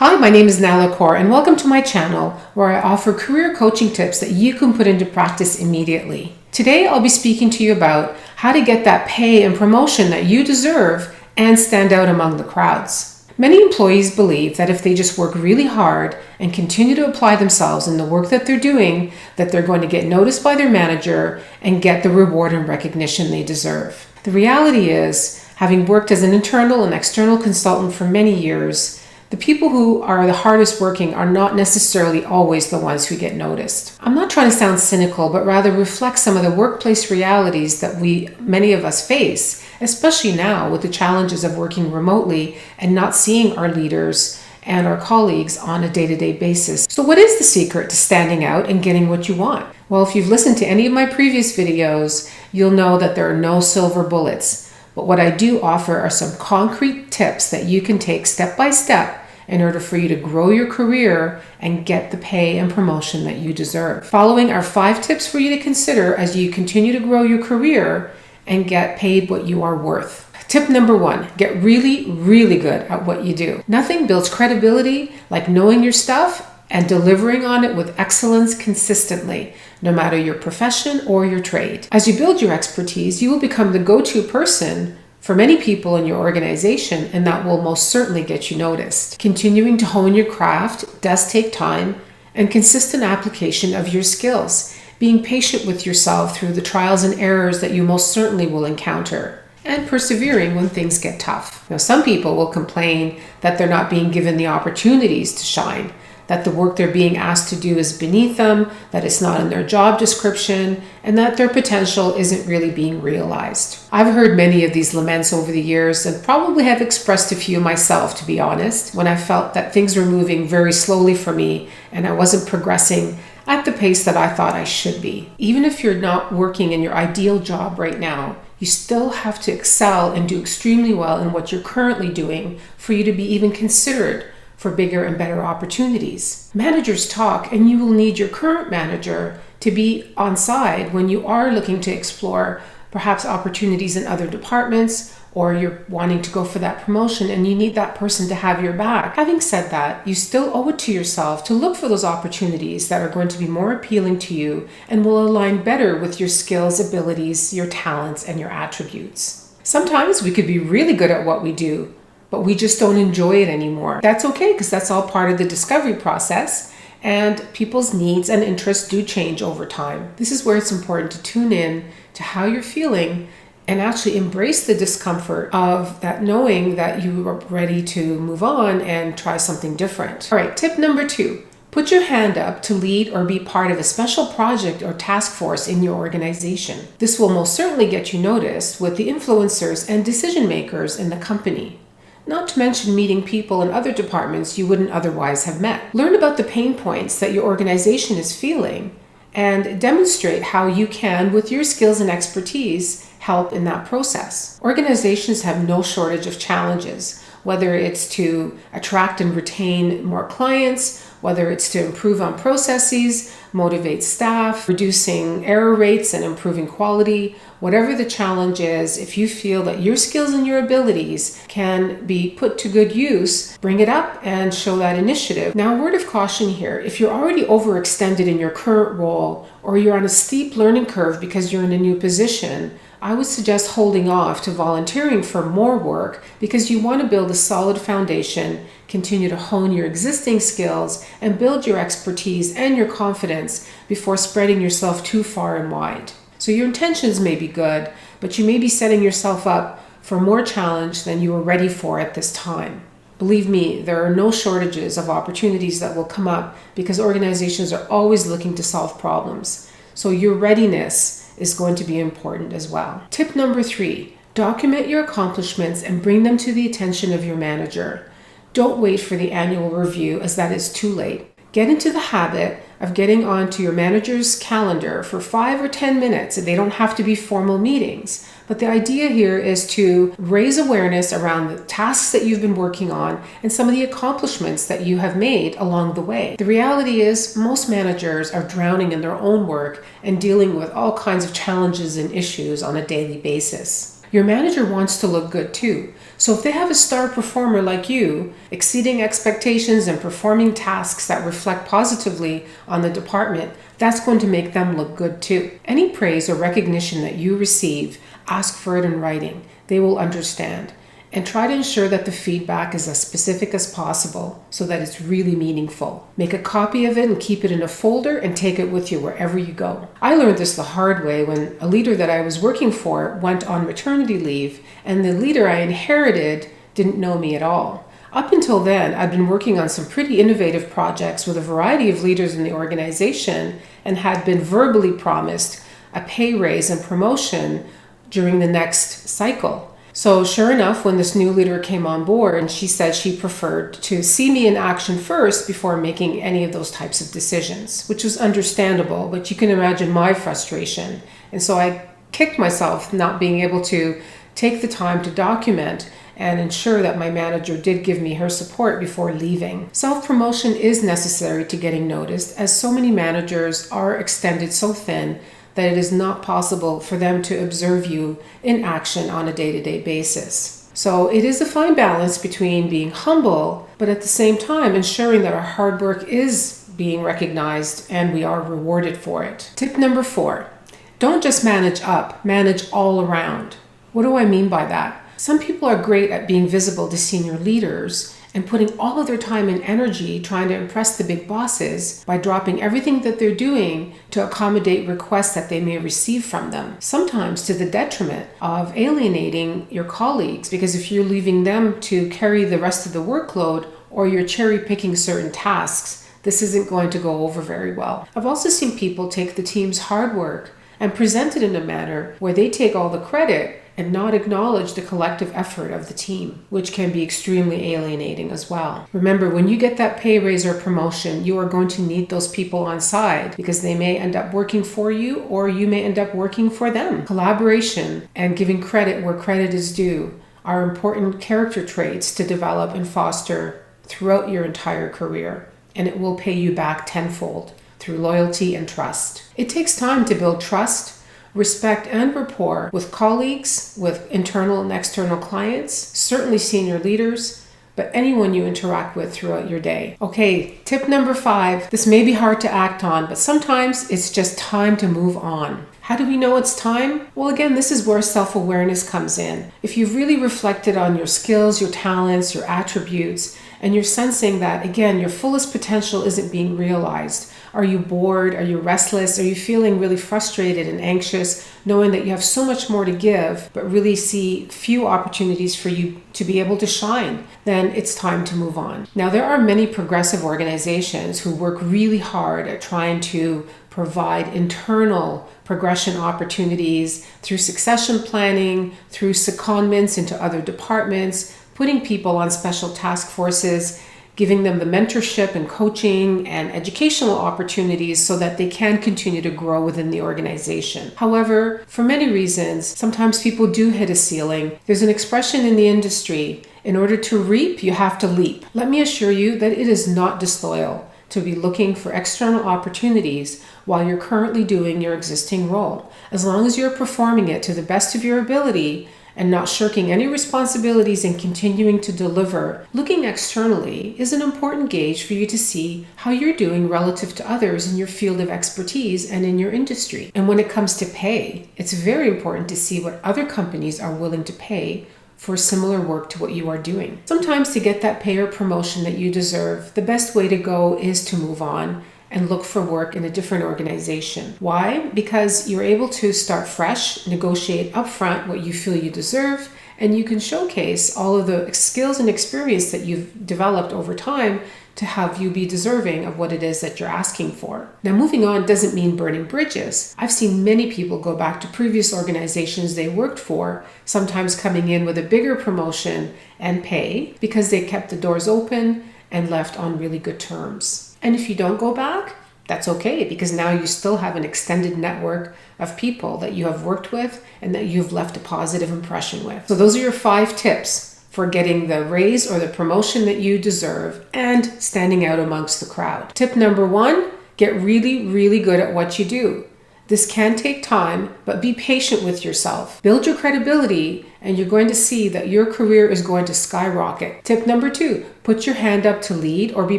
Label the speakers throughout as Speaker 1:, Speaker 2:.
Speaker 1: Hi, my name is Nahla, and welcome to my channel where I offer career coaching tips that you can put into practice immediately. Today I'll be speaking to you about how to get that pay and promotion that you deserve and stand out among the crowds. Many employees believe that if they just work really hard and continue to apply themselves in the work that they're doing, that they're going to get noticed by their manager and get the reward and recognition they deserve. The reality is, having worked as an internal and external consultant for many years, the people who are the hardest working are not necessarily always the ones who get noticed. I'm not trying to sound cynical, but rather reflect some of the workplace realities that many of us face, especially now with the challenges of working remotely and not seeing our leaders and our colleagues on a day-to-day basis. So what is the secret to standing out and getting what you want? Well, if you've listened to any of my previous videos, you'll know that there are no silver bullets. But what I do offer are some concrete tips that you can take step by step in order for you to grow your career and get the pay and promotion that you deserve. Following are 5 tips for you to consider as you continue to grow your career and get paid what you are worth. Tip number 1, get really, really good at what you do. Nothing builds credibility like knowing your stuff and delivering on it with excellence consistently, no matter your profession or your trade. As you build your expertise, you will become the go-to person for many people in your organization, and that will most certainly get you noticed. Continuing to hone your craft does take time and consistent application of your skills, being patient with yourself through the trials and errors that you most certainly will encounter, and persevering when things get tough. Now, some people will complain that they're not being given the opportunities to shine, that the work they're being asked to do is beneath them, that it's not in their job description, and that their potential isn't really being realized. I've heard many of these laments over the years and probably have expressed a few myself, to be honest, when I felt that things were moving very slowly for me and I wasn't progressing at the pace that I thought I should be. Even if you're not working in your ideal job right now, you still have to excel and do extremely well in what you're currently doing for you to be even considered for bigger and better opportunities. Managers talk, and you will need your current manager to be on side when you are looking to explore perhaps opportunities in other departments, or you're wanting to go for that promotion and you need that person to have your back. Having said that, you still owe it to yourself to look for those opportunities that are going to be more appealing to you and will align better with your skills, abilities, your talents, and your attributes. Sometimes we could be really good at what we do, but we just don't enjoy it anymore. That's okay, because that's all part of the discovery process, and people's needs and interests do change over time. This is where it's important to tune in to how you're feeling and actually embrace the discomfort of that, knowing that you are ready to move on and try something different. All right, tip number 2. Put your hand up to lead or be part of a special project or task force in your organization. This will most certainly get you noticed with the influencers and decision makers in the company. Not to mention meeting people in other departments you wouldn't otherwise have met. Learn about the pain points that your organization is feeling and demonstrate how you can, with your skills and expertise, help in that process. Organizations have no shortage of challenges, whether it's to attract and retain more clients, whether it's to improve on processes, motivate staff, reducing error rates and improving quality. Whatever the challenge is, if you feel that your skills and your abilities can be put to good use, bring it up and show that initiative. Now, a word of caution here. If you're already overextended in your current role, or you're on a steep learning curve because you're in a new position, I would suggest holding off to volunteering for more work, because you want to build a solid foundation, continue to hone your existing skills, and build your expertise and your confidence before spreading yourself too far and wide. So your intentions may be good, but you may be setting yourself up for more challenge than you are ready for at this time. Believe me, there are no shortages of opportunities that will come up, because organizations are always looking to solve problems. So your readiness is going to be important as well. Tip number 3, document your accomplishments and bring them to the attention of your manager. Don't wait for the annual review, as that is too late. Get into the habit of getting onto your manager's calendar for 5 or 10 minutes. They don't have to be formal meetings, but the idea here is to raise awareness around the tasks that you've been working on and some of the accomplishments that you have made along the way. The reality is, most managers are drowning in their own work and dealing with all kinds of challenges and issues on a daily basis. your manager wants to look good too. So if they have a star performer like you, exceeding expectations and performing tasks that reflect positively on the department, that's going to make them look good too. Any praise or recognition that you receive, ask for it in writing. They will understand. And try to ensure that the feedback is as specific as possible so that it's really meaningful. Make a copy of it and keep it in a folder and take it with you wherever you go. I learned this the hard way when a leader that I was working for went on maternity leave, and the leader I inherited didn't know me at all. Up until then, I'd been working on some pretty innovative projects with a variety of leaders in the organization and had been verbally promised a pay raise and promotion during the next cycle. So sure enough, when this new leader came on board, and she said she preferred to see me in action first before making any of those types of decisions, which was understandable, but you can imagine my frustration. And so I kicked myself not being able to take the time to document and ensure that my manager did give me her support before leaving. Self-promotion is necessary to getting noticed, as so many managers are extended so thin that it is not possible for them to observe you in action on a day-to-day basis. So it is a fine balance between being humble, but at the same time ensuring that our hard work is being recognized and we are rewarded for it. Tip number 4, don't just manage up, manage all around. What do I mean by that? Some people are great at being visible to senior leaders and putting all of their time and energy trying to impress the big bosses by dropping everything that they're doing to accommodate requests that they may receive from them, sometimes to the detriment of alienating your colleagues, because if you're leaving them to carry the rest of the workload or you're cherry picking certain tasks, this isn't going to go over very well. I've also seen people take the team's hard work and present it in a manner where they take all the credit and not acknowledge the collective effort of the team, which can be extremely alienating as well. Remember, when you get that pay raise or promotion, you are going to need those people on side because they may end up working for you or you may end up working for them. Collaboration and giving credit where credit is due are important character traits to develop and foster throughout your entire career, and it will pay you back tenfold through loyalty and trust. It takes time to build trust, respect, and rapport with colleagues, with internal and external clients, certainly senior leaders, but anyone you interact with throughout your day. Okay, tip number 5. This may be hard to act on, but sometimes it's just time to move on. How do we know it's time? Well, again, this is where self-awareness comes in. If you've really reflected on your skills, your talents, your attributes, and you're sensing that, again, your fullest potential isn't being realized. Are you bored? Are you restless? Are you feeling really frustrated and anxious, knowing that you have so much more to give, but really see few opportunities for you to be able to shine? Then it's time to move on. Now, there are many progressive organizations who work really hard at trying to provide internal progression opportunities through succession planning, through secondments into other departments, putting people on special task forces, giving them the mentorship and coaching and educational opportunities so that they can continue to grow within the organization. However, for many reasons, sometimes people do hit a ceiling. There's an expression in the industry, in order to reap, you have to leap. Let me assure you that it is not disloyal to be looking for external opportunities while you're currently doing your existing role. As long as you're performing it to the best of your ability and not shirking any responsibilities and continuing to deliver, looking externally is an important gauge for you to see how you're doing relative to others in your field of expertise and in your industry. And when it comes to pay, it's very important to see what other companies are willing to pay for similar work to what you are doing. Sometimes to get that pay or promotion that you deserve, the best way to go is to move on and look for work in a different organization. Why? Because you're able to start fresh, negotiate upfront what you feel you deserve, and you can showcase all of the skills and experience that you've developed over time to have you be deserving of what it is that you're asking for. Now, moving on doesn't mean burning bridges. I've seen many people go back to previous organizations they worked for, sometimes coming in with a bigger promotion and pay because they kept the doors open and left on really good terms. And if you don't go back, that's okay, because now you still have an extended network of people that you have worked with and that you've left a positive impression with. So those are your 5 tips for getting the raise or the promotion that you deserve and standing out amongst the crowd. Tip number 1, get really, really good at what you do. This can take time, but be patient with yourself. Build your credibility, and you're going to see that your career is going to skyrocket. Tip number 2, put your hand up to lead or be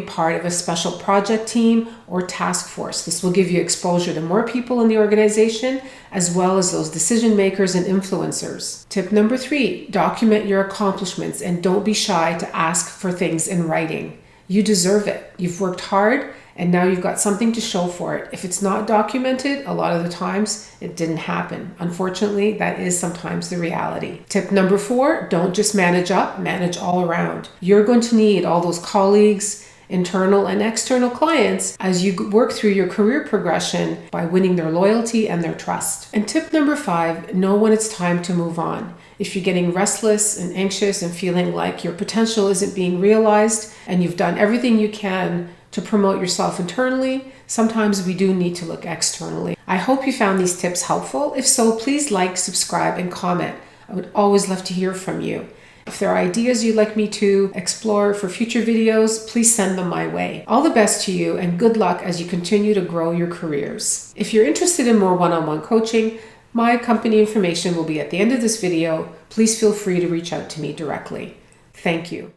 Speaker 1: part of a special project team or task force. This will give you exposure to more people in the organization, as well as those decision makers and influencers. Tip number 3, document your accomplishments and don't be shy to ask for things in writing. You deserve it. You've worked hard, and now you've got something to show for it. If it's not documented, a lot of the times it didn't happen. Unfortunately, that is sometimes the reality. Tip number 4, don't just manage up, manage all around. You're going to need all those colleagues, internal and external clients as you work through your career progression by winning their loyalty and their trust. And tip number 5, know when it's time to move on. If you're getting restless and anxious and feeling like your potential isn't being realized and you've done everything you can to promote yourself internally, sometimes we do need to look externally. I hope you found these tips helpful. If so, please like, subscribe, and comment. I would always love to hear from you. If there are ideas you'd like me to explore for future videos, please send them my way. All the best to you and good luck as you continue to grow your careers. If you're interested in more one-on-one coaching, my company information will be at the end of this video. Please feel free to reach out to me directly. Thank you.